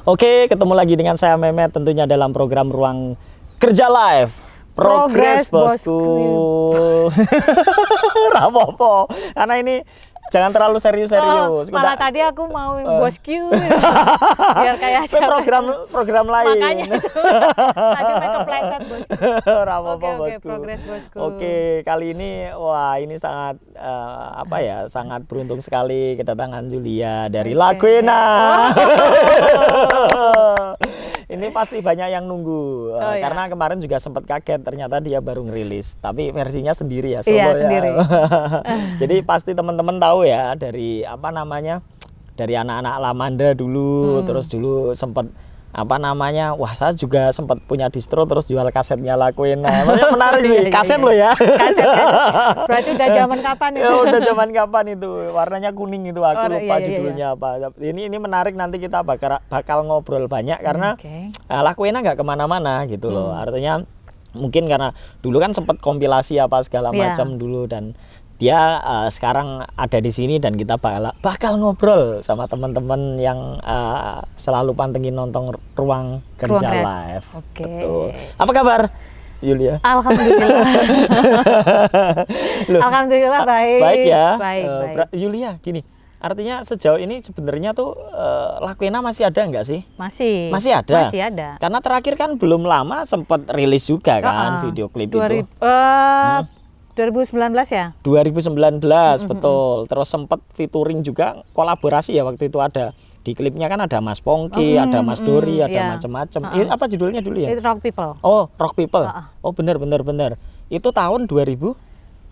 Oke, ketemu lagi dengan saya Mehmet tentunya dalam program Ruang Kerja Live. Progres bosku. Rapopo. Karena ini jangan terlalu serius-serius. Malah tadi aku mau bosku biar kayak program lain. Makanya itu. Tadi main kepleset bosku. Rapopo Oke, bosku. progres bosku. Oke, kali ini ini sangat sangat beruntung sekali kedatangan Julia dari Lakwena. Ini pasti banyak yang nunggu karena kemarin juga sempat kaget ternyata dia baru ngerilis, tapi versinya sendiri ya, solo ya. Sendiri. Jadi pasti teman-teman tahu ya dari dari anak-anak Lamanda dulu, terus dulu sempat wah saya juga sempat punya distro terus jual kasetnya Lakwena. Menarik sih, kaset loh ya. Kaset. Berarti udah zaman kapan itu? Ya udah zaman kapan itu, warnanya kuning itu, aku lupa judulnya apa. Ini menarik, nanti kita bakal ngobrol banyak karena Lakwena nggak kemana-mana gitu loh. Artinya mungkin karena dulu kan sempat kompilasi apa segala macam dulu, dan dia sekarang ada di sini dan kita bakal ngobrol sama teman-teman yang selalu pantengin nonton Ruang Kerja Live. Betul. Apa kabar, Julia? Alhamdulillah. Alhamdulillah baik. Baik ya. Baik. Julia, gini. Artinya sejauh ini sebenarnya tuh Lakwena masih ada nggak sih? Masih ada. Masih ada. Karena terakhir kan belum lama sempat rilis juga kan video klip itu. 2019 ya? 2019 betul. Terus sempat featuring juga, kolaborasi ya waktu itu ada. Di klipnya kan ada Mas Pongki, ada Mas Dori, ada macam-macam. Apa judulnya dulu ya? Itu Rock People. Oh, Rock People. Oh, benar. Itu tahun 2019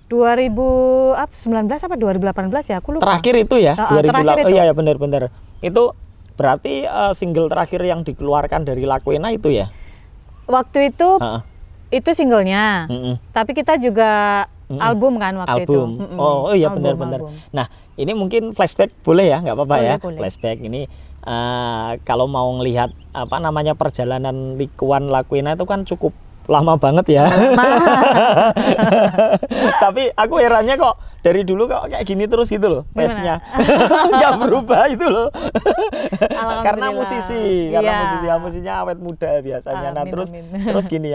apa 2018 ya? Aku lupa. Terakhir itu ya? 2018. Terakhir itu. Oh iya ya, benar. Itu berarti single terakhir yang dikeluarkan dari Lakwena itu ya? Waktu itu itu singlenya, tapi kita juga album kan waktu itu. Oh iya, benar. Nah, ini mungkin flashback boleh ya, nggak apa-apa ya? Boleh. Flashback ini kalau mau ngelihat perjalanan likuan Lakwena itu kan cukup lama banget ya. Tapi aku herannya kok dari dulu kok kayak gini terus gitu loh, pace-nya. Nggak berubah itu loh. Karena musisinya awet muda biasanya. Nah, terus gini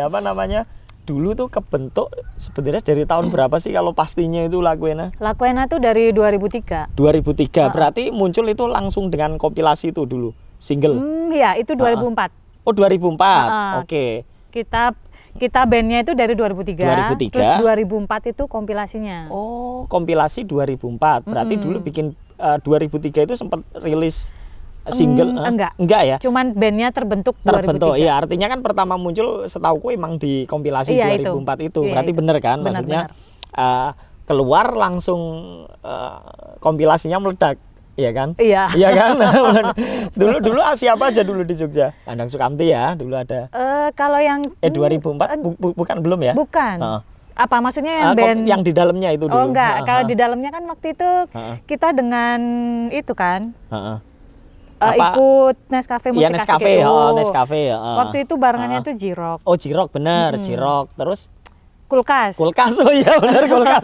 dulu tuh kebentuk sebenarnya dari tahun berapa sih kalau pastinya itu Lakwena? Lakwena tuh dari 2003. 2003. Berarti muncul itu langsung dengan kompilasi itu dulu, single. Iya, itu 2004. Oh, 2004. Oke. Kita bandnya itu dari 2003. 2003. Terus 2004 itu kompilasinya. Oh, kompilasi 2004. Berarti dulu bikin 2003 itu sempat rilis single? Enggak ya? Cuman bandnya terbentuk 2003. Iya, artinya kan pertama muncul setauku emang di kompilasi 2004 itu. Berarti bener kan? Maksudnya keluar langsung kompilasinya meledak. Iya kan? Iya. Iya kan? dulu siapa aja dulu di Jogja? Andang Sukamti ya, dulu ada. Kalau yang 2004 bukan belum ya? Bukan. Apa maksudnya yang band yang di dalamnya itu dulu? Oh enggak, kalau di dalamnya kan waktu itu kita dengan itu kan. Ikut Nescafe musik Nescafe, gitu. Nescafe. Waktu itu barengannya tuh Jirok. Oh, Jirok benar, Jirok. Terus Kulkas. Oh iya benar, kulkas.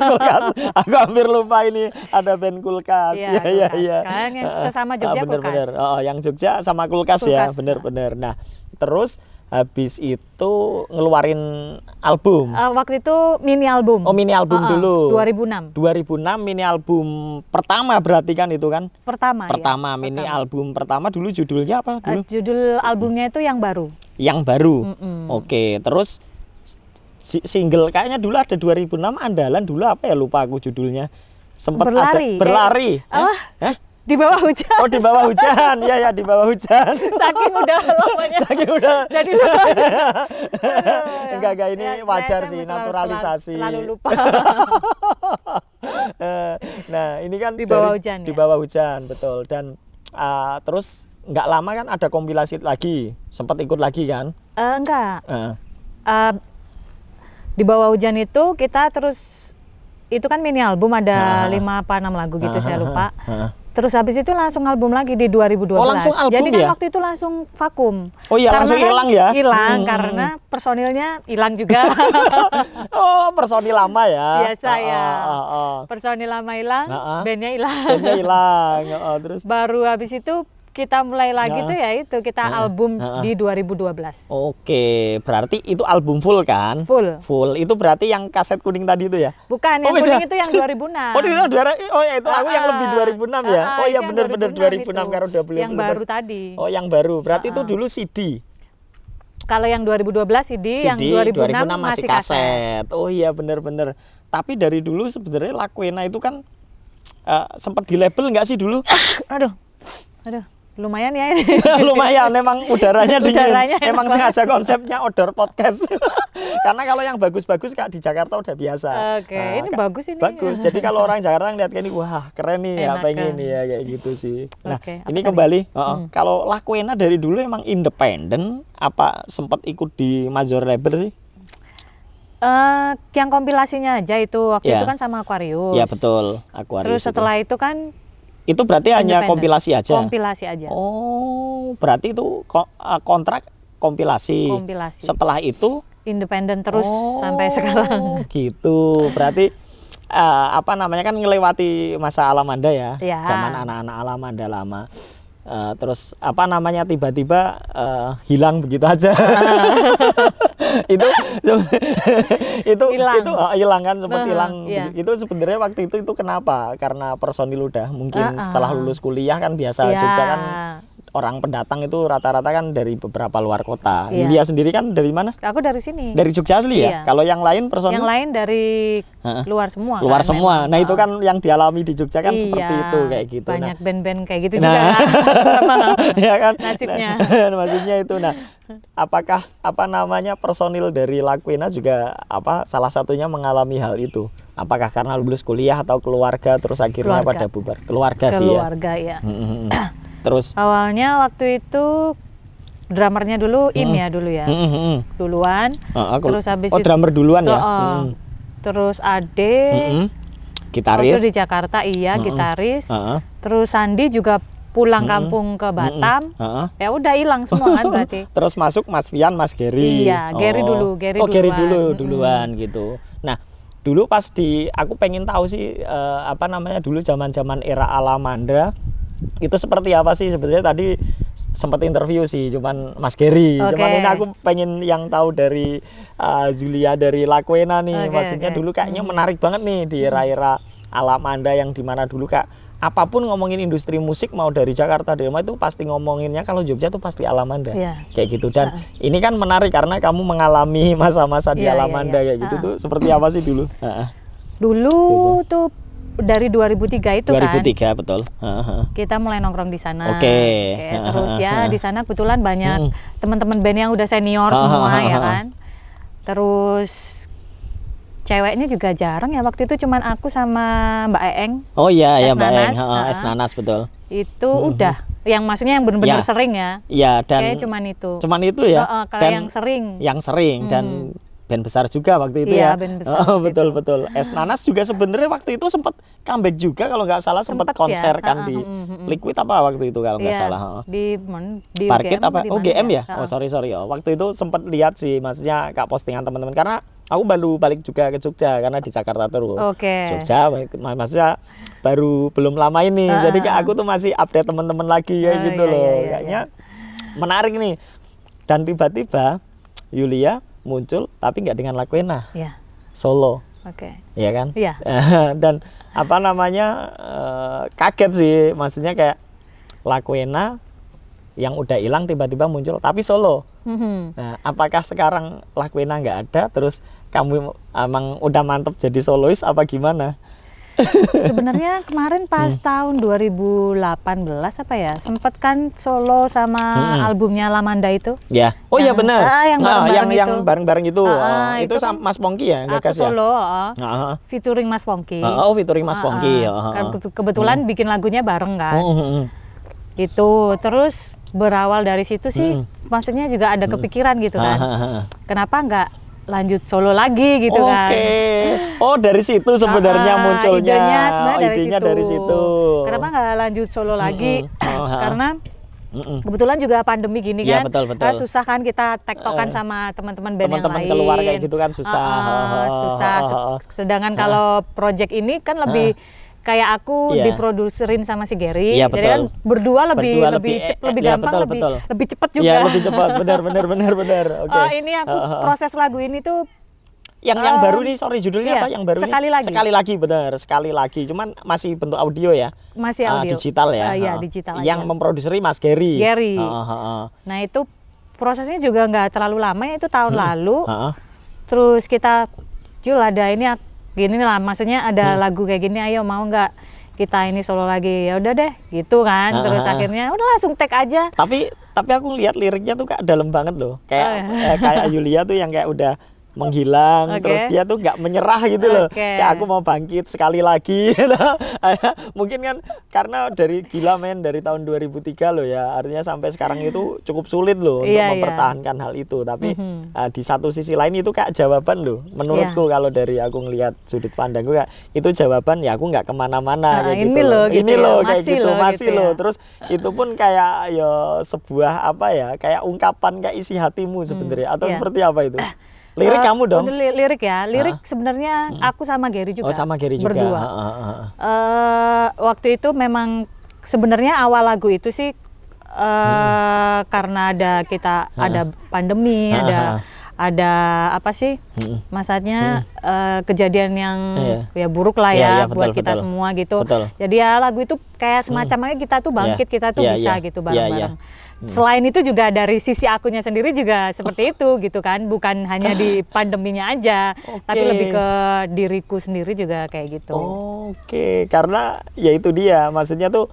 Aku hampir lupa ini ada band Kulkas. Iya. Sekarang yang sesama Jogja Kulkas. Bener. Yang Jogja sama Kulkas ya, bener. Nah, terus habis itu ngeluarin album. Waktu itu mini album. Oh, mini album dulu. 2006. 2006 mini album pertama berarti kan itu kan? Pertama. Mini album pertama dulu judulnya apa dulu? Judul albumnya itu Yang Baru. Yang Baru. Oke, terus single kayaknya dulu ada 2006 andalan dulu apa ya, lupa aku judulnya. Sempat berlari. Di bawah hujan. Oh, di bawah hujan. Iya, di bawah hujan. Saking udah lamanya. Jadi enggak ini wajar sih, naturalisasi. Selalu lupa. Nah, ini kan di bawah hujan. Di bawah hujan, betul. Dan terus nggak lama kan ada kompilasi lagi. Sempat ikut lagi kan? Enggak. Di bawah hujan itu kita terus, itu kan mini album ada 5 apa 6 lagu gitu, saya lupa. Terus habis itu langsung album lagi di 2012. Oh, langsung album. Jadi kan ya? Waktu itu langsung vakum. Oh iya, langsung hilang ya? Hilang karena personilnya hilang juga. Oh, personil lama ya? Biasa ya. Personil lama hilang, bandnya hilang. Bandnya hilang. Terus baru habis itu kita mulai lagi tuh ya itu kita album di 2012. Oke, berarti itu album full kan? Full. Full. Itu berarti yang kaset kuning tadi itu ya? Bukan, yang kuning itu yang 2006. Oh, itu aku yang lebih 2006 ya. Oh iya benar-benar 2006 karena udah belum. Yang baru tadi. Oh, yang baru. Berarti itu dulu CD. Kalau yang 2012 CD, yang 2006 masih kaset. Oh iya benar-benar. Tapi dari dulu sebenarnya Lakwena itu kan sempat di label nggak sih dulu? Aduh, lumayan ya ini. Lumayan, emang udaranya dingin. Udaranya emang sengaja konsepnya outdoor podcast. Karena kalau yang bagus-bagus Kak di Jakarta udah biasa. Oke, ini bagus ini. Bagus. Jadi kalau orang Jakarta ngeliat kayak ini, wah keren nih, Enak, pengen nih ya kayak gitu sih. Nah, Oke, ini kembali. Kalau Lakwena dari dulu emang independen, apa sempat ikut di major label sih? Yang kompilasinya aja itu waktu itu kan sama Aquarius. Iya betul, Aquarius. Terus setelah itu kan itu berarti hanya kompilasi aja. Kompilasi aja. Oh, berarti itu kontrak kompilasi. Setelah itu independen terus sampai sekarang. Gitu. Berarti apa namanya kan ngelewati masa Alamanda ya. Zaman anak-anak Alamanda lama. Terus apa namanya tiba-tiba hilang begitu aja. itu hilang kan, sempat hilang. Itu sebenarnya waktu itu kenapa? Karena personil udah mungkin setelah lulus kuliah kan biasa Jogja kan orang pendatang itu rata-rata kan dari beberapa luar kota. Dia sendiri kan dari mana? Aku dari sini. Dari Jogja asli ya? Kalau yang lain personil? Yang lain dari luar semua. Luar kan, semua. Nah, itu kan yang dialami di Jogja kan seperti itu kayak gitu. Banyak band-band kayak gitu juga sama ya kan? nasibnya. Nasibnya itu. Nah, apakah apa namanya personil dari Lakwena juga salah satunya mengalami hal itu? Apakah karena lulus kuliah atau keluarga terus akhirnya pada bubar? Keluarga sih ya. Keluarga ya. Terus awalnya waktu itu drummernya dulu ya dulu ya. Duluan. Terus habis itu drummer duluan ya. Terus Ade gitaris. Waktu di Jakarta gitaris. Terus Sandi juga pulang kampung ke Batam. Ya udah hilang semua kan berarti. Terus masuk Mas Fian, Mas Gary. Iya, Gary dulu, Gary duluan gitu. Nah, dulu pas aku pengen tahu sih apa namanya dulu zaman-zaman era Alamanda itu seperti apa sih sebenarnya. Tadi sempat interview sih cuman Mas Gary. Cuman ini aku pengen yang tahu dari Julia dari Lakwena nih. Maksudnya dulu kayaknya menarik banget nih di era-era Alamanda yang dimana dulu Kak apapun ngomongin industri musik mau dari Jakarta dari mana itu pasti ngomonginnya kalau Jogja tuh pasti Alamanda kayak gitu. Dan ini kan menarik karena kamu mengalami masa-masa di Alamanda kayak gitu tuh seperti apa sih dulu? Dulu tuh dari 2003 itu 2003 kan. Betul. Kita mulai nongkrong di sana. Oke. Terus ya di sana kebetulan banyak teman-teman band yang udah senior semua ya kan. Terus ceweknya juga jarang ya waktu itu cuman aku sama Mbak Eeng. Oh iya Mbak Eeng, Nanas betul. Itu udah yang maksudnya yang benar-benar sering ya. Iya dan kayak cuman itu. Cuman itu ya. Kalau yang sering. Yang sering dan band besar juga waktu itu ya. Band besar. Betul. Nanas juga sebenarnya waktu itu sempat comeback juga kalau nggak salah sempat konser kan di Liquid apa waktu itu kalau nggak salah. Di Parkit apa? GM ya? Oh sorry ya. Waktu itu sempat lihat sih maksudnya Kak postingan teman-teman karena aku baru balik juga ke Jogja karena di Jakarta terus. Jogja maksudnya baru belum lama ini. Jadi kayak aku tuh masih update teman-teman lagi kayak gitu loh. Kayaknya menarik nih. Dan tiba-tiba Yulia muncul tapi nggak dengan Lakwena. Solo. Iya kan? Iya. Dan apa namanya kaget sih maksudnya kayak Lakwena yang udah hilang tiba-tiba muncul tapi solo. Nah, apakah sekarang Lakwena nggak ada terus kamu emang udah mantep jadi solois apa gimana? Sebenarnya kemarin pas tahun 2018 apa ya sempet kan solo sama albumnya Lamanda itu. Ya. Oh iya benar. Yang bareng-bareng itu. Itu sama Mas Pongki ya gagas ya. Solo. Featuring Mas Pongki. Featuring Mas Pongki. Kan kebetulan bikin lagunya bareng kan. Itu terus berawal dari situ sih maksudnya juga ada kepikiran gitu kan. Kenapa nggak lanjut solo lagi gitu kan. Oh dari situ sebenarnya munculnya. Idenya dari situ. Kenapa nggak lanjut solo lagi? Karena kebetulan juga pandemi gini kan. Betul. Susah kan kita tektokan sama teman-teman band yang lain. Keluar kayak gitu kan susah. Susah. Sedangkan kalau project ini kan lebih kayak aku Iya. diproduserin sama si Gary, Iya, jadi kan betul. berdua lebih Berdua lebih iya, gampang, betul. lebih cepet juga. Iya, lebih cepat. Benar. Oke. Ini aku proses lagu ini tuh Yang baru nih, sorry judulnya iya, apa? Yang baru Sekali nih? Lagi. Sekali lagi, benar. Sekali lagi. Cuman masih bentuk audio ya. Masih audio. Digital ya. Iya, digital Yang aja. memproduksi Mas Gary. Nah itu prosesnya juga nggak terlalu lama ya, itu tahun lalu. Heeh. Terus kita, Jul ada ini gini lah, maksudnya ada lagu kayak gini, ayo mau nggak kita ini solo lagi? Ya udah deh, gitu kan. Terus akhirnya udah langsung tag aja. Tapi aku lihat liriknya tuh kayak dalam banget loh. Kayak kayak Yulia tuh yang kayak udah menghilang, terus dia tuh nggak menyerah gitu loh. Kayak aku mau bangkit sekali lagi. Mungkin kan karena dari gila men dari tahun 2003 loh ya, artinya sampai sekarang itu cukup sulit loh untuk mempertahankan hal itu. Tapi di satu sisi lain itu kayak jawaban loh. Menurutku kalau dari aku ngelihat sudut pandangku kayak itu jawaban ya, aku nggak kemana-mana kayak gitu loh. Ini loh kayak gitu, masih loh. Terus itu pun kayak ya sebuah apa ya, kayak ungkapan kayak isi hatimu sebenarnya atau seperti apa itu? Lirik kamu dong. Lirik ya. Lirik sebenarnya aku sama Gary juga. Oh, sama Gary juga. Berdua. Waktu itu memang sebenarnya awal lagu itu sih karena ada pandemi, ada apa sih? Masanya kejadian yang ya buruk lah ya buat kita semua gitu. Jadi ya lagu itu kayak semacamnya kita tuh bangkit, kita tuh bisa gitu bareng-bareng. Selain itu juga dari sisi akunya sendiri juga seperti itu gitu kan, bukan hanya di pandeminya aja, tapi lebih ke diriku sendiri juga kayak gitu. Oke, karena ya itu dia, maksudnya tuh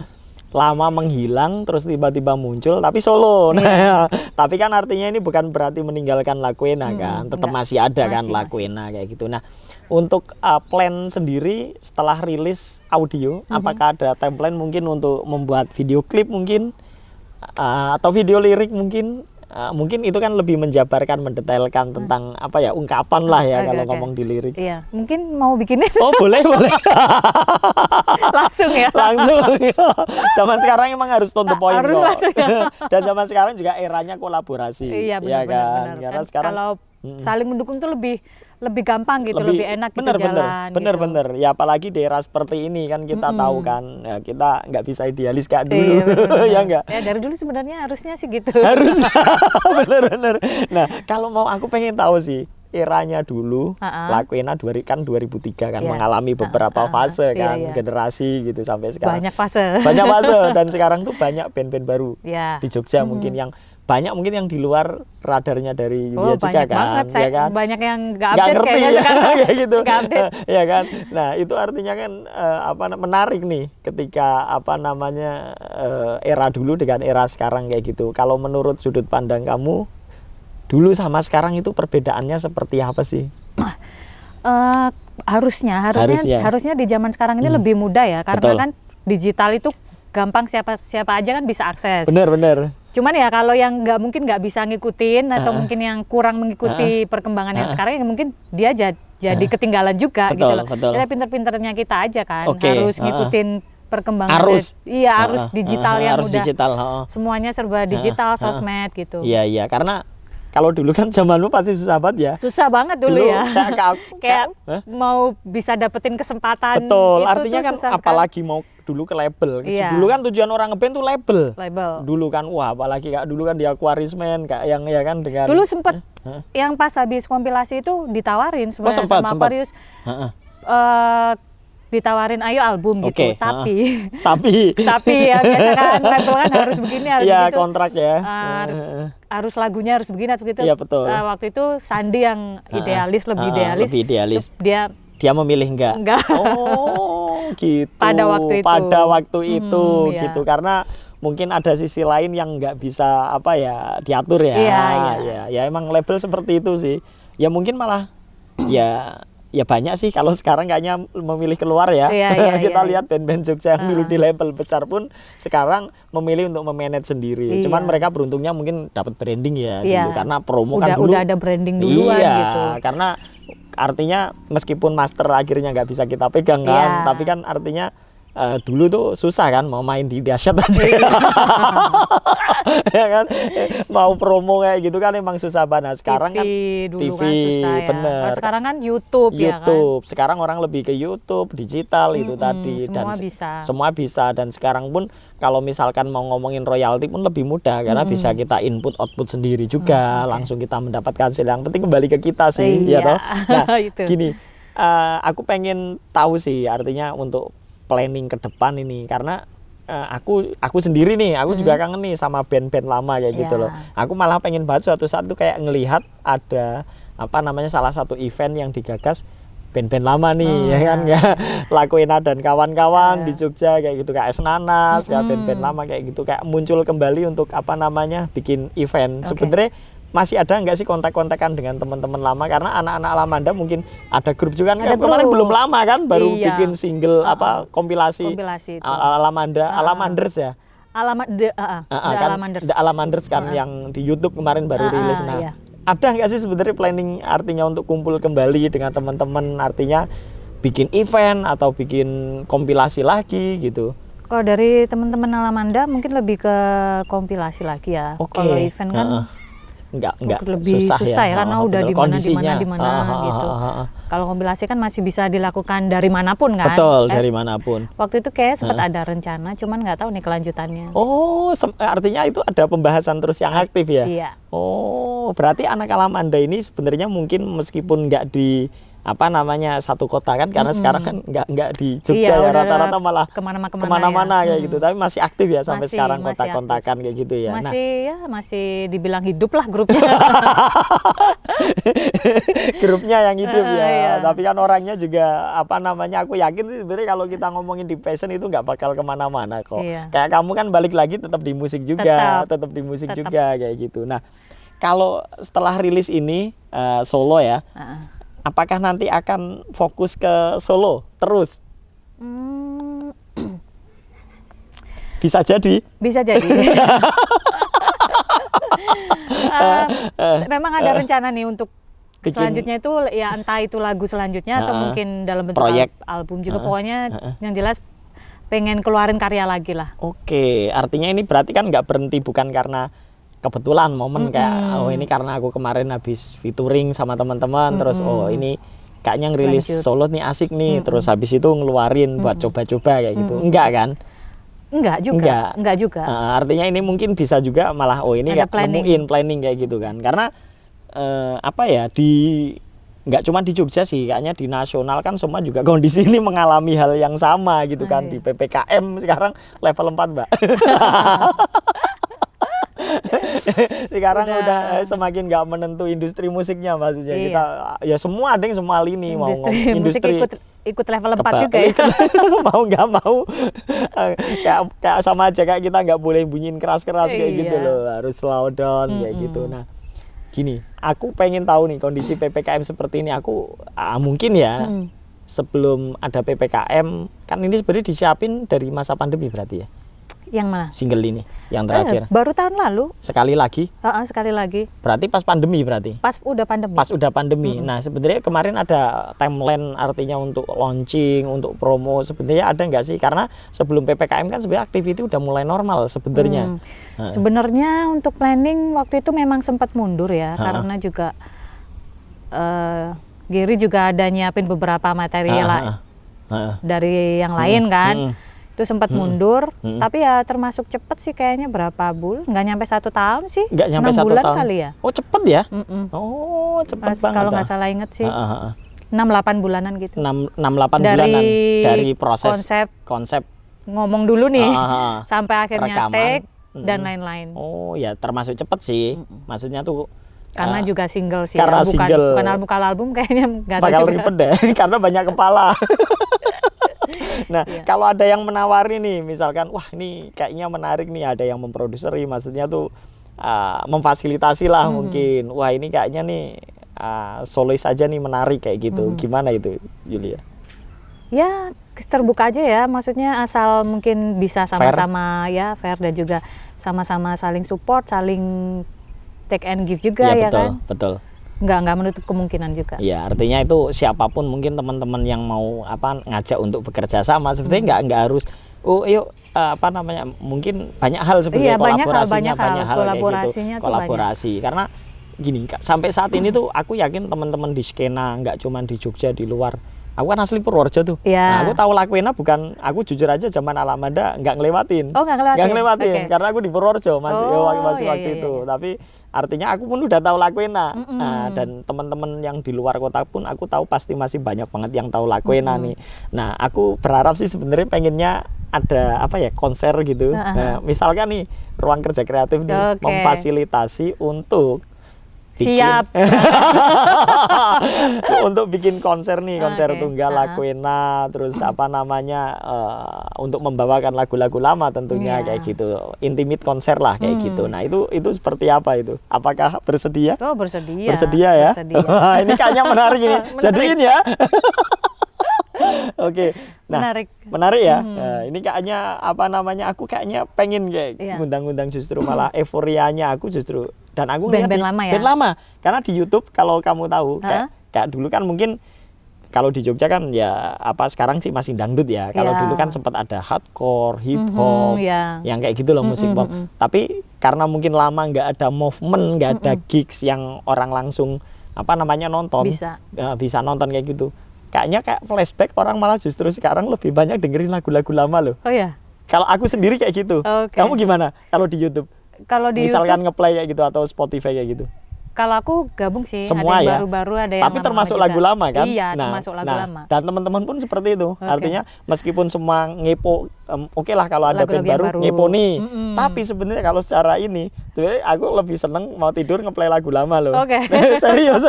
lama menghilang terus tiba-tiba muncul tapi solo. Nah, tapi kan artinya ini bukan berarti meninggalkan Lakwena kan, tetap masih ada kan Lakwena kayak gitu. Nah, untuk plan sendiri setelah rilis audio, apakah ada template mungkin untuk membuat video klip mungkin? Atau video lirik mungkin itu kan lebih menjabarkan, mendetailkan tentang apa ya, ungkapan lah ya kalau ngomong di lirik. Iya, mungkin mau bikinin. Oh boleh. Langsung ya. Langsung. Zaman sekarang emang harus to the point harus langsung ya. Dan zaman sekarang juga eranya kolaborasi. Iya benar, benar. Karena sekarang kalau saling mendukung tuh lebih gampang gitu, lebih enak gitu jalan. Bener. Ya apalagi di era seperti ini kan kita tahu kan, ya, kita nggak bisa idealis kayak dulu. Iya, ya enggak? Ya dari dulu sebenarnya harusnya sih gitu. Harus. Bener. Nah kalau mau aku pengen tahu sih eranya dulu, Lakwena kan 2003 kan mengalami beberapa fase kan, generasi gitu sampai sekarang. Banyak fase. Dan sekarang tuh banyak band-band baru di Jogja mungkin yang banyak mungkin yang di luar radarnya dari Yulia juga kan, banget, ya kan? Banyak yang nggak ngerti ya, kayak gitu, ya kan? Nah itu artinya kan menarik nih ketika era dulu dengan era sekarang kayak gitu. Kalau menurut sudut pandang kamu, dulu sama sekarang itu perbedaannya seperti apa sih? Harusnya di zaman sekarang ini lebih mudah ya, karena kan digital itu gampang, siapa aja kan bisa akses. Bener. Cuman ya kalau yang mungkin nggak bisa ngikutin atau mungkin yang kurang mengikuti perkembangan yang sekarang, ya mungkin dia jadi ketinggalan juga gitu loh. Ya pinter-pinternya kita aja kan, harus ngikutin perkembangan. Arus digital yang harus udah digital. Semuanya serba digital, sosmed gitu. Iya, karena kalau dulu kan zamanmu pasti susah banget ya. Susah banget dulu ya. Kayak mau bisa dapetin kesempatan. Betul, artinya kan apalagi mau dulu ke label. Dulu kan tujuan orang ngeband tuh label. Dulu kan apalagi kayak dulu kan di Aquarismen kayak yang ya kan dengan. Dulu sempet yang pas habis kompilasi itu ditawarin sebenarnya sama Aquarius. Ditawarin ayo album gitu, tapi ya biasa kan label kan harus begini, harus begitu. Kontrak ya. Harus lagunya harus begini, harus begitu. Iya betul. Waktu itu Sandi yang lebih idealis. Dia memilih enggak. Oh, gitu. Pada waktu itu gitu. Karena mungkin ada sisi lain yang nggak bisa diatur ya. Ya emang label seperti itu sih. Ya mungkin malah ya banyak sih kalau sekarang kayaknya memilih keluar ya. Kita lihat band-band Jogja yang dulu di label besar pun sekarang memilih untuk memanage sendiri. Cuman mereka beruntungnya mungkin dapat branding ya dulu, karena promo kan dulu udah ada branding duluan gitu. Karena artinya meskipun master akhirnya nggak bisa kita pegang kan, tapi kan artinya dulu tuh susah kan mau main di dahsyat aja. Ya kan, mau promo kayak gitu kan emang susah banget. Nah, sekarang kan dulu TV kan susah ya. bener. Kalau sekarang kan YouTube ya kan. Sekarang orang lebih ke YouTube, digital itu tadi, semua dan bisa. semua bisa. Dan sekarang pun kalau misalkan mau ngomongin royalti pun lebih mudah karena bisa kita input output sendiri juga, langsung kita mendapatkan hasil. Yang penting kembali ke kita sih, ya toh. Nah, gini, aku pengen tahu sih artinya untuk planning ke depan ini, karena aku sendiri nih, aku juga kangen nih sama band-band lama kayak gitu loh. Aku malah pengen banget suatu saat tuh kayak ngelihat ada apa namanya salah satu event yang digagas band-band lama nih, ya kan, ya Lakuena dan kawan-kawan di Jogja kayak gitu, kayak Esnanas, kayak band-band lama kayak gitu, kayak muncul kembali untuk apa namanya bikin event. Sebenarnya masih ada nggak sih kontak-kontakan dengan teman-teman lama, karena anak-anak Alamanda mungkin ada grup juga kan, kemarin belum lama kan baru bikin single apa kompilasi Alamanders ya. The Alamanders kan yang di YouTube kemarin baru rilis. Nah, ada nggak sih sebenarnya planning artinya untuk kumpul kembali dengan teman-teman, artinya bikin event atau bikin kompilasi lagi gitu? Kalau dari teman-teman Alamanda mungkin lebih ke kompilasi lagi ya. Kalau event kan enggak lebih susah ya, karena udah di mana gitu. Kalau kompilasi kan masih bisa dilakukan dari manapun kan. Betul, dari manapun. Waktu itu kayak sempat ada rencana, cuman nggak tahu nih kelanjutannya. Oh, artinya itu ada pembahasan terus yang aktif ya? Iya. Oh, berarti anak Alamanda ini sebenarnya mungkin meskipun nggak di apa namanya satu kota kan, karena sekarang kan nggak di Jogja ya, rata-rata malah kemana-mana kayak gitu, tapi masih aktif ya sampai sekarang, kontak-kontakan kayak gitu ya. Masih dibilang hidup lah grupnya. Grupnya yang hidup ya. Tapi kan orangnya juga apa namanya, aku yakin sih sebenarnya kalau kita ngomongin di passion itu nggak bakal kemana-mana kok. Kayak kamu kan balik lagi tetap di musik juga, tetap di musik juga kayak gitu. Nah, kalau setelah rilis ini solo ya, apakah nanti akan fokus ke solo terus? Bisa jadi. Bisa jadi. Memang ada rencana nih untuk selanjutnya itu ya, entah itu lagu selanjutnya atau mungkin dalam bentuk proyek album juga. Pokoknya yang jelas pengen keluarin karya lagi lah. Oke, artinya ini berarti kan nggak berhenti bukan karena kebetulan momen kayak ini karena aku kemarin habis featuring sama teman-teman, terus ini kayaknya ngerilis solo nih asik nih, terus habis itu ngeluarin buat coba-coba kayak gitu. Enggak kan? Enggak juga. Artinya ini mungkin bisa juga malah ini kayak nemuin planning kayak gitu kan. Karena apa ya, nggak cuma di Jogja sih, kayaknya di nasional kan semua juga kondisi ini mengalami hal yang sama gitu kan. Di PPKM sekarang level 4, Mbak. Sekarang udah semakin nggak menentu industri musiknya, maksudnya kita ya semua ada yang semua lini mau industri ikut level 4 juga ya. Mau nggak mau kayak sama aja, kayak kita nggak boleh bunyiin keras-keras kayak gitu loh, harus slow down kayak gitu. Nah, gini, aku pengen tahu nih kondisi PPKM seperti ini, aku mungkin ya sebelum ada PPKM kan ini sebenarnya disiapin dari masa pandemi berarti ya. Yang mana? Single ini yang terakhir. Baru tahun lalu. Sekali lagi? Sekali lagi. Berarti pas pandemi berarti? Pas udah pandemi. Nah, sebenarnya kemarin ada timeline artinya untuk launching, untuk promo. Sebenarnya ada nggak sih? Karena sebelum PPKM kan sebenarnya activity udah mulai normal sebenarnya. Sebenarnya untuk planning waktu itu memang sempat mundur ya, karena juga Giri juga ada nyiapin beberapa material dari yang lain kan. Itu sempat mundur, tapi ya termasuk cepet sih kayaknya, berapa bulan, nggak nyampe 1 tahun sih, nggak nyampe 6 1 bulan tahun kali ya. Oh cepet ya? Oh cepet banget. Kalau nggak salah inget sih 6-8 bulanan gitu. 6-8 bulanan dari proses konsep ngomong dulu nih sampai akhirnya rekaman, take dan lain-lain. Oh ya termasuk cepet sih, maksudnya tuh karena juga single sih, karena bukan album kayaknya nggak bakal ribet deh karena banyak kepala. Nah, kalau ada yang menawari nih, misalkan, wah ini kayaknya menarik nih, ada yang memproduseri, maksudnya tuh memfasilitasi lah mungkin, wah ini kayaknya nih solois aja nih menarik kayak gitu, gimana itu Yulia? Ya terbuka aja ya, maksudnya asal mungkin bisa sama-sama fair. Fair dan juga sama-sama saling support, saling take and give juga ya betul, kan? Betul. nggak menutup kemungkinan juga. Ya, artinya itu siapapun mungkin teman-teman yang mau ngajak untuk bekerja sama sebenarnya nggak harus yuk mungkin banyak hal sebenarnya kolaborasinya banyak hal kayak gitu. Kolaborasi karena gini, sampai saat ini tuh aku yakin teman-teman di skena nggak cuma di Jogja, di luar. Aku kan asli Purworejo tuh. Nah, aku tahu Lakwena bukan, aku jujur aja zaman Alamanda nggak ngelewatin. Oh, nggak ngelewatin. Karena aku di Purworejo masih waktu itu. Tapi artinya aku pun udah tahu Lakwena. Nah, dan teman-teman yang di luar kota pun aku tahu pasti masih banyak banget yang tahu Lakwena nih. Nah, aku berharap sih sebenarnya pengennya ada konser gitu. Nah, misalkan nih Ruang Kerja Kreatif nih memfasilitasi untuk siap untuk bikin konser nih, konser tunggal Lakwena, terus untuk membawakan lagu-lagu lama tentunya kayak gitu, intimate konser lah kayak gitu. Nah itu seperti apa itu? Apakah bersedia? Oh, bersedia ya. Ini kayaknya menarik ini. Jadiin ya. Oke, nah menarik ya. Nah, ini kayaknya aku kayaknya pengen ngundang-ngundang justru malah euforianya aku justru. Dan aku lihat band lama karena di YouTube kalau kamu tahu kayak dulu kan mungkin kalau di Jogja kan ya sekarang sih masih dangdut ya. Kalau dulu kan sempat ada hardcore, hip hop, yang kayak gitu loh musik pop. Tapi karena mungkin lama nggak ada movement, nggak ada gigs yang orang langsung nonton, bisa nonton kayak gitu. Kayaknya kayak flashback, orang malah justru sekarang lebih banyak dengerin lagu-lagu lama loh. Oh ya. Kalau aku sendiri kayak gitu. Kamu gimana kalau di YouTube? Kalau di misalkan ngeplay kayak gitu atau Spotify kayak gitu? Kalau aku gabung sih, semua ada yang baru-baru, ada yang tapi termasuk lagu lama kan? Iya, termasuk lagu lama. Dan teman-teman pun seperti itu. Artinya meskipun semua ngepo, oke lah kalau ada band baru ngepo nih. Tapi sebenarnya kalau secara ini, tuh aku lebih seneng mau tidur ngeplay lagu lama loh. Serius.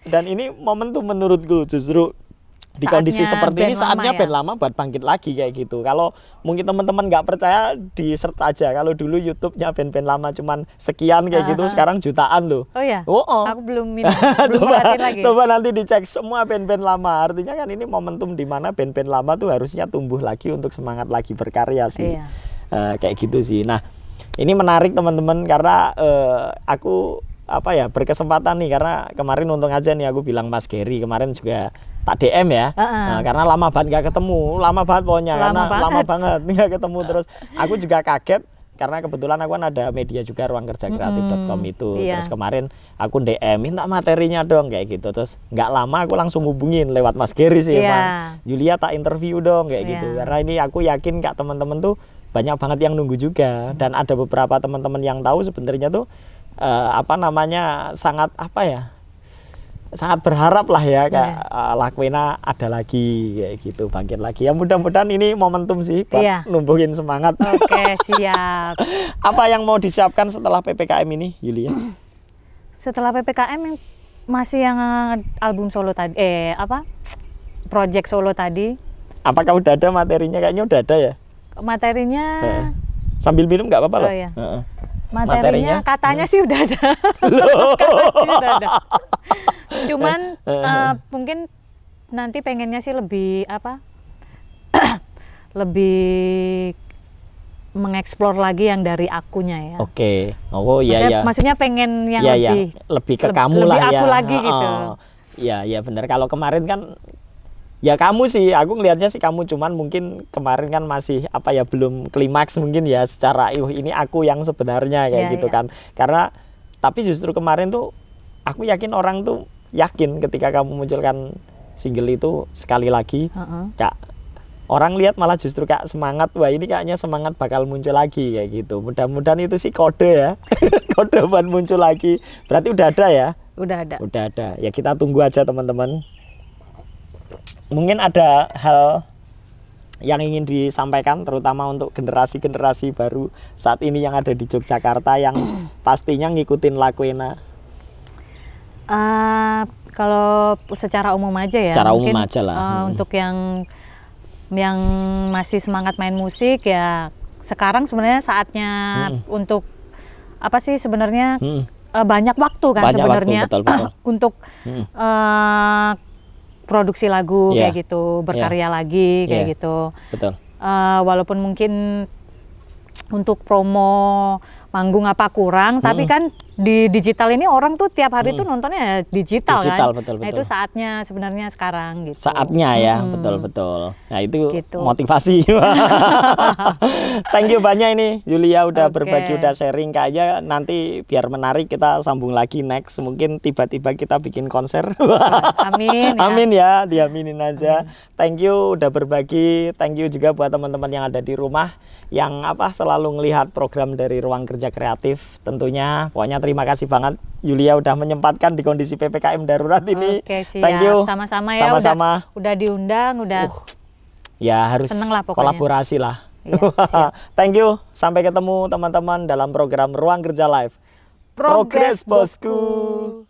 Dan ini momentum menurutku justru di kondisi seperti ini saatnya band lama buat bangkit lagi kayak gitu. Kalau mungkin teman-teman nggak percaya, di search aja. Kalau dulu YouTube-nya band-band lama cuman sekian kayak gitu, sekarang jutaan loh. Oh ya? Aku belum coba nanti dicek semua band-band lama. Artinya kan ini momentum di mana band-band lama tuh harusnya tumbuh lagi untuk semangat lagi berkarya sih. Kayak gitu sih. Nah, ini menarik teman-teman karena aku berkesempatan nih, karena kemarin untung aja nih aku bilang Mas Gary kemarin juga tak DM ya. Nah, karena lama banget nggak ketemu, lama banget pokoknya, lama banget nggak ketemu. Terus aku juga kaget karena kebetulan aku kan ada media juga ruangkerjakreatif.com itu. Terus kemarin aku DM minta materinya dong kayak gitu. Terus nggak lama aku langsung hubungin lewat Mas Gary sih, Bang. Julia tak interview dong kayak gitu. Karena ini aku yakin kak teman-teman tuh banyak banget yang nunggu juga, dan ada beberapa teman-teman yang tahu sebenarnya tuh sangat berharap lah ya kayak Lakwena ada lagi kayak gitu, bangkit lagi ya. Mudah-mudahan ini momentum sih buat numbuhin semangat. Oke, siap. Apa yang mau disiapkan setelah PPKM ini, Yulia? Setelah PPKM masih yang album solo tadi, project solo tadi. Apakah udah ada materinya? Kayaknya udah ada ya. Materinya sambil minum nggak apa-apa loh. Materinya katanya sih udah ada. Cuman mungkin nanti pengennya sih lebih lebih mengeksplor lagi yang dari akunya ya. Oke. Oh iya. Maksudnya pengen yang lebih ke kamu lah ya. Lebih aku lagi gitu. Iya benar. Kalau kemarin kan ya kamu sih, aku ngelihatnya sih kamu, cuman mungkin kemarin kan masih belum klimaks mungkin ya secara ini aku yang sebenarnya kayak gitu kan. Karena tapi justru kemarin tuh aku yakin orang tuh yakin ketika kamu munculkan single itu sekali lagi, Kak, orang lihat malah justru Kak semangat, wah ini kayaknya semangat bakal muncul lagi kayak gitu. Mudah-mudahan itu sih kode ya. Kode buat muncul lagi. Berarti udah ada ya? Udah ada. Ya kita tunggu aja teman-teman. Mungkin ada hal yang ingin disampaikan terutama untuk generasi-generasi baru saat ini yang ada di Yogyakarta yang pastinya ngikutin Lakwena. Kalau secara umum aja ya. Secara mungkin, umum aja lah. Untuk yang masih semangat main musik ya, sekarang sebenarnya saatnya untuk sebenarnya banyak waktu kan sebenarnya untuk produksi lagu kayak gitu, berkarya lagi kayak gitu. Betul. Walaupun mungkin untuk promo panggung apa kurang, tapi kan di digital ini orang tuh tiap hari tuh nontonnya digital kan. Betul, Nah itu saatnya sebenarnya sekarang gitu. Saatnya ya, betul. Nah itu Gitu. motivasi. Thank you banyak ini Yulia udah berbagi, udah sharing. Kayaknya nanti biar menarik kita sambung lagi next. Mungkin tiba-tiba kita bikin konser. Amin. Amin ya, diaminin aja. Thank you udah berbagi. Thank you juga buat teman-teman yang ada di rumah yang selalu ngelihat program dari Ruang Kerja Kreatif tentunya. Pokoknya terima kasih banget Yulia udah menyempatkan di kondisi PPKM darurat ini. Oke, siap. Thank you. Sama-sama ya. Sama-sama. Udah diundang, udah ya harus kolaborasi lah. Ya, thank you. Sampai ketemu teman-teman dalam program Ruang Kerja Live. Progres bosku.